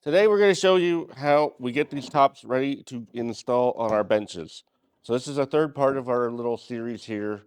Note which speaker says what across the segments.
Speaker 1: Today we're going to show you how we get these tops ready to install on our benches. So this is a third part of our little series here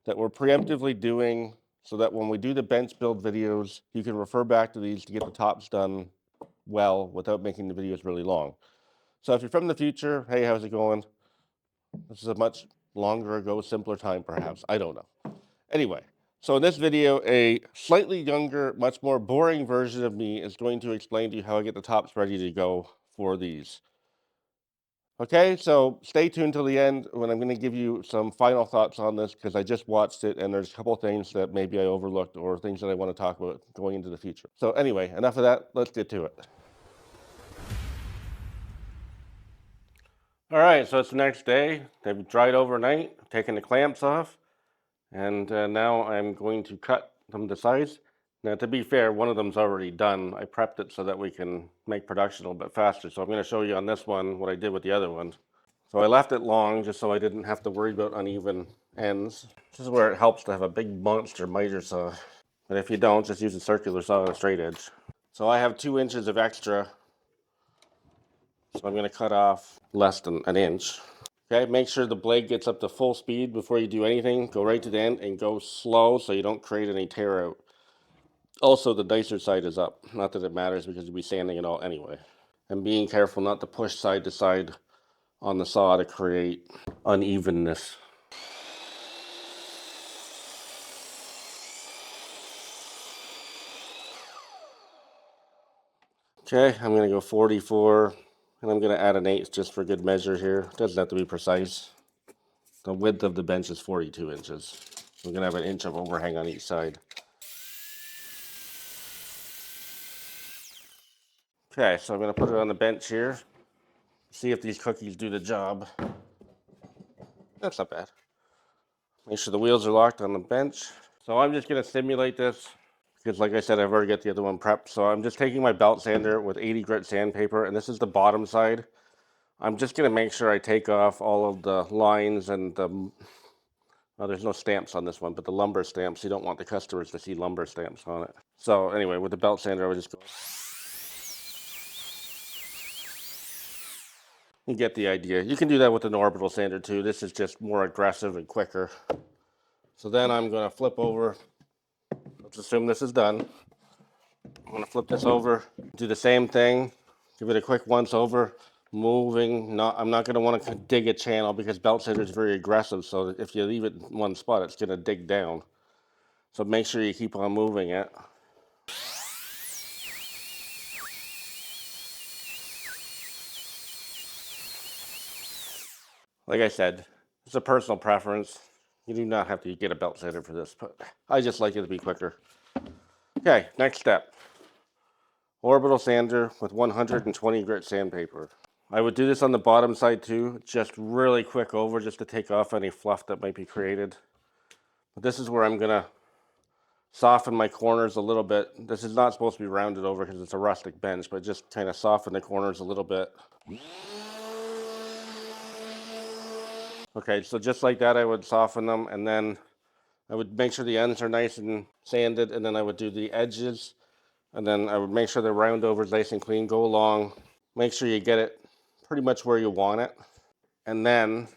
Speaker 1: that we're preemptively doing so that when we do the bench build videos, you can refer back to these to get the tops done well without making the videos really long. So if you're from the future, hey, how's it going? This is a much longer ago, simpler time perhaps. I don't know. Anyway, so in this video, a slightly younger, much more boring version of me is going to explain to you how I get the tops ready to go for these. Okay, so stay tuned till the end when I'm going to give you some final thoughts on this because I just watched it and there's a couple things that maybe I overlooked or things that I want to talk about going into the future. So anyway, enough of that. Let's get to it. All right, so it's the next day. They've dried overnight, taken the clamps off, and now I'm going to cut them to size. Now, to be fair, one of them's already done. I prepped it so that we can make production a little bit faster. So I'm going to show you on this one what I did with the other one. So I left it long just so I didn't have to worry about uneven ends. This is where it helps to have a big monster miter saw. But if you don't, just use a circular saw on a straight edge. So I have 2 inches of extra. So I'm going to cut off less than an inch. Okay, make sure the blade gets up to full speed before you do anything. Go right to the end and go slow so you don't create any tear out. Also, the dicer side is up. Not that it matters because you'll be sanding it all anyway. And being careful not to push side to side on the saw to create unevenness. Okay, I'm going to go 44, and I'm going to add an 8 just for good measure here. It doesn't have to be precise. The width of the bench is 42 inches. We're going to have an inch of overhang on each side. Okay, so I'm going to put it on the bench here. See if these cookies do the job. That's not bad. Make sure the wheels are locked on the bench. So I'm just going to simulate this because, like I said, I've already got the other one prepped. So I'm just taking my belt sander with 80 grit sandpaper, and this is the bottom side. I'm just going to make sure I take off all of the lines and the... Oh, there's no stamps on this one, but the lumber stamps, you don't want the customers to see lumber stamps on it. So anyway, with the belt sander, I would just go... You get the idea. You can do that with an orbital sander too. This is just more aggressive and quicker. So then I'm going to flip over. Let's assume this is done. I'm going to flip this over, do the same thing, give it a quick once over, moving. I'm not going to want to dig a channel because belt sander is very aggressive. So if you leave it in one spot, it's going to dig down. So make sure you keep on moving it. Like I said, it's a personal preference. You do not have to get a belt sander for this, but I just like it to be quicker. Okay, next step. Orbital sander with 120 grit sandpaper. I would do this on the bottom side too, just really quick over just to take off any fluff that might be created. But this is where I'm gonna soften my corners a little bit. This is not supposed to be rounded over because it's a rustic bench, but just kind of soften the corners a little bit. Okay, so just like that, I would soften them, and then I would make sure the ends are nice and sanded, and then I would do the edges, and then I would make sure the round over is nice and clean. Go along, make sure you get it pretty much where you want it, and then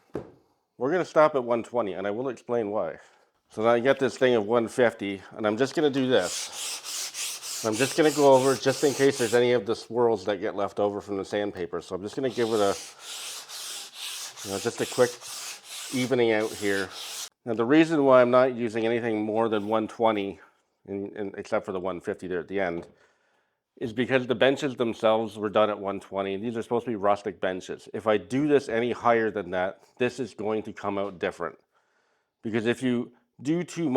Speaker 1: we're going to stop at 120, and I will explain why. So now I get this thing of 150, and I'm just going to do this. I'm just going to go over just in case there's any of the swirls that get left over from the sandpaper. So I'm just going to give it a, just a quick evening out here. Now the reason why I'm not using anything more than 120, except for the 150 there at the end, is because the benches themselves were done at 120. These are supposed to be rustic benches. If I do this any higher than that, this is going to come out different. Because if you do too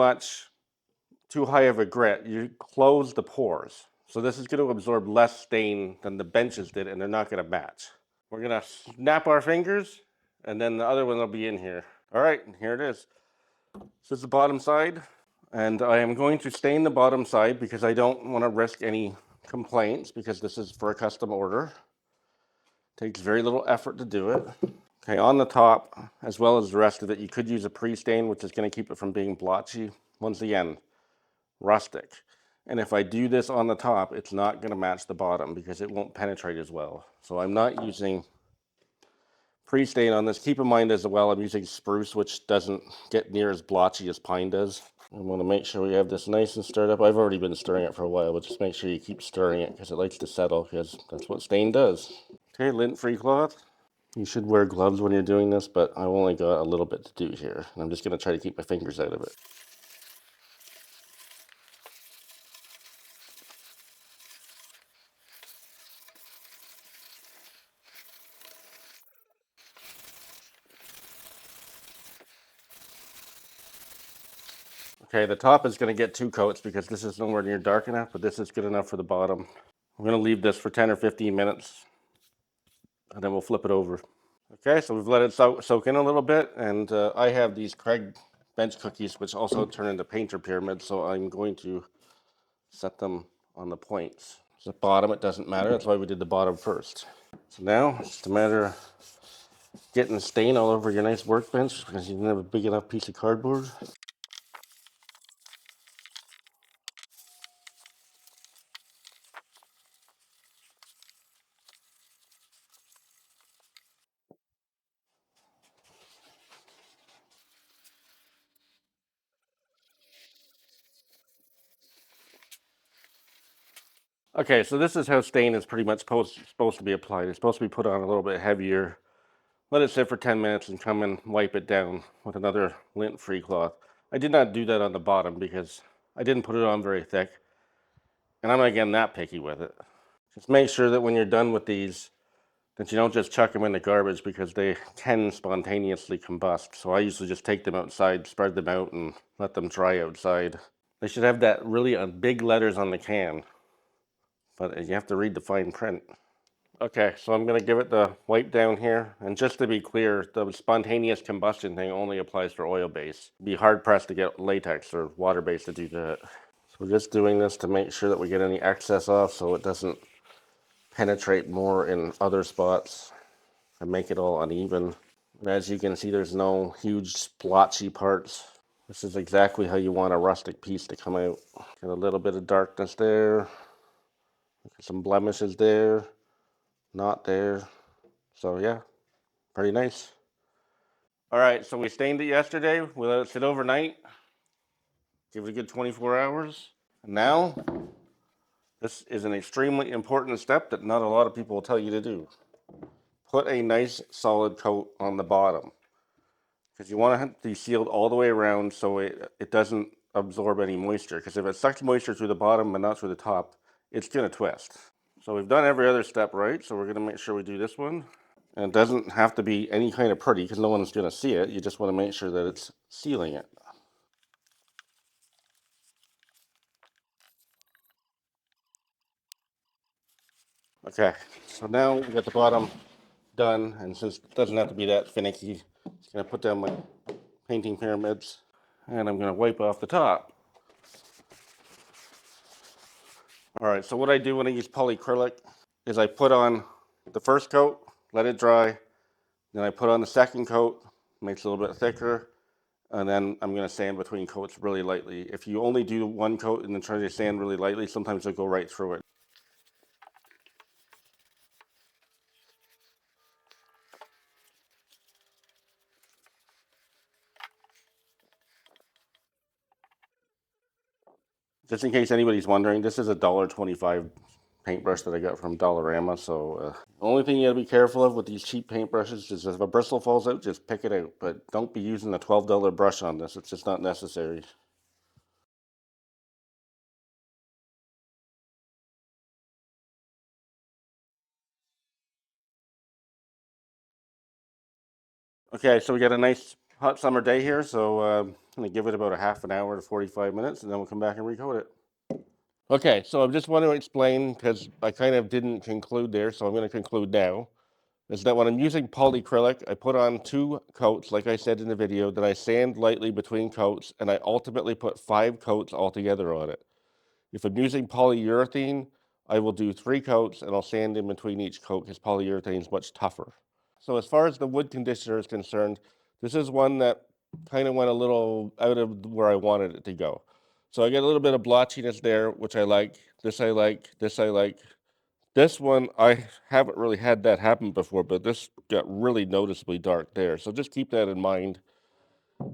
Speaker 1: high of a grit, you close the pores. So this is going to absorb less stain than the benches did, and they're not going to match. We're going to snap our fingers, and then the other one will be in here. All right, here it is. This is the bottom side, and I am going to stain the bottom side because I don't want to risk any complaints because this is for a custom order. Takes very little effort to do it. Okay, on the top, as well as the rest of it, you could use a pre-stain, which is going to keep it from being blotchy. Once again, rustic. And if I do this on the top, it's not going to match the bottom because it won't penetrate as well. So I'm not using pre-stain on this. Keep in mind as well, I'm using spruce, which doesn't get near as blotchy as pine does. I want to make sure we have this nice and stirred up. I've already been stirring it for a while, but just make sure you keep stirring it because it likes to settle, because that's what stain does. Okay, lint-free cloth. You should wear gloves when you're doing this, but I've only got a little bit to do here. And I'm just going to try to keep my fingers out of it. Okay, the top is going to get 2 coats because this is nowhere near dark enough, but this is good enough for the bottom. I'm going to leave this for 10 or 15 minutes, and then we'll flip it over. Okay, so we've let it soak in a little bit, and I have these Craig bench cookies, which also turn into painter pyramids, so I'm going to set them on the points. The bottom, it doesn't matter, that's why we did the bottom first. So now, it's just a matter of getting stain all over your nice workbench because you didn't have a big enough piece of cardboard. Okay, so this is how stain is pretty much supposed to be applied. It's supposed to be put on a little bit heavier, let it sit for 10 minutes and come and wipe it down with another lint-free cloth. I did not do that on the bottom because I didn't put it on very thick, and I'm not getting that picky with it. Just make sure that when you're done with these, that you don't just chuck them in the garbage because they can spontaneously combust. So I usually just take them outside, spread them out, and let them dry outside. They should have that really big letters on the can, but you have to read the fine print. Okay, so I'm going to give it the wipe down here. And just to be clear, the spontaneous combustion thing only applies for oil base. It'd be hard pressed to get latex or water base to do that. So we're just doing this to make sure that we get any excess off so it doesn't penetrate more in other spots and make it all uneven. And as you can see, there's no huge splotchy parts. This is exactly how you want a rustic piece to come out. Get a little bit of darkness there. Some blemishes there. Not there. So yeah, pretty nice. All right, so we stained it yesterday. We let it sit overnight. Give it a good 24 hours. And now, this is an extremely important step that not a lot of people will tell you to do. Put a nice solid coat on the bottom, because you want it to be sealed all the way around so it doesn't absorb any moisture. Because if it sucks moisture through the bottom but not through the top, it's going to twist. So we've done every other step right, so we're going to make sure we do this one. And it doesn't have to be any kind of pretty because no one's going to see it. You just want to make sure that it's sealing it. Okay, so now we got the bottom done, and since it doesn't have to be that finicky, I'm just going to put down my painting pyramids, and I'm going to wipe off the top. All right, so what I do when I use polyacrylic is I put on the first coat, let it dry, then I put on the second coat, makes it a little bit thicker, and then I'm going to sand between coats really lightly. If you only do one coat and then try to sand really lightly, sometimes it'll go right through it. Just in case anybody's wondering, this is a $1.25 paintbrush that I got from Dollarama. So the only thing you gotta be careful of with these cheap paintbrushes is if a bristle falls out, just pick it out. But don't be using a $12 brush on this. It's just not necessary. Okay, so we got a nice hot summer day here. So I'm gonna give it about a half an hour to 45 minutes, and then we'll come back and recoat it. Okay, so I just want to explain, because I kind of didn't conclude there, so I'm going to conclude now, is that when I'm using polyacrylic, I put on 2 coats, like I said in the video, then I sand lightly between coats, and I ultimately put 5 coats altogether on it. If I'm using polyurethane, I will do 3 coats, and I'll sand in between each coat, because polyurethane is much tougher. So as far as the wood conditioner is concerned, this is one that kind of went a little out of where I wanted it to go. So I get a little bit of blotchiness there, which I like. This I like. This I like. This one, I haven't really had that happen before, but this got really noticeably dark there. So just keep that in mind.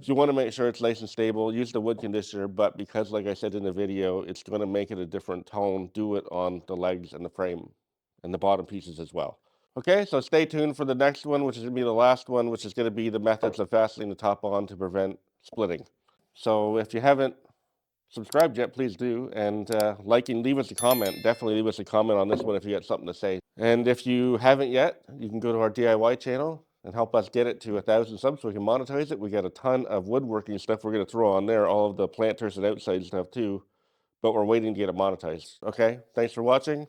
Speaker 1: If you want to make sure it's nice and stable, use the wood conditioner, but because, like I said in the video, it's going to make it a different tone, do it on the legs and the frame and the bottom pieces as well. Okay, so stay tuned for the next one, which is going to be the last one, which is going to be the methods of fastening the top on to prevent splitting. So if you haven't subscribed yet, please do, and like and leave us a comment. Definitely leave us a comment on this one if you got something to say. And if you haven't yet, you can go to our DIY channel and help us get it to 1,000 subs so we can monetize it. We got a ton of woodworking stuff we're going to throw on there, all of the planters and outside stuff too, but we're waiting to get it monetized. Okay, thanks for watching.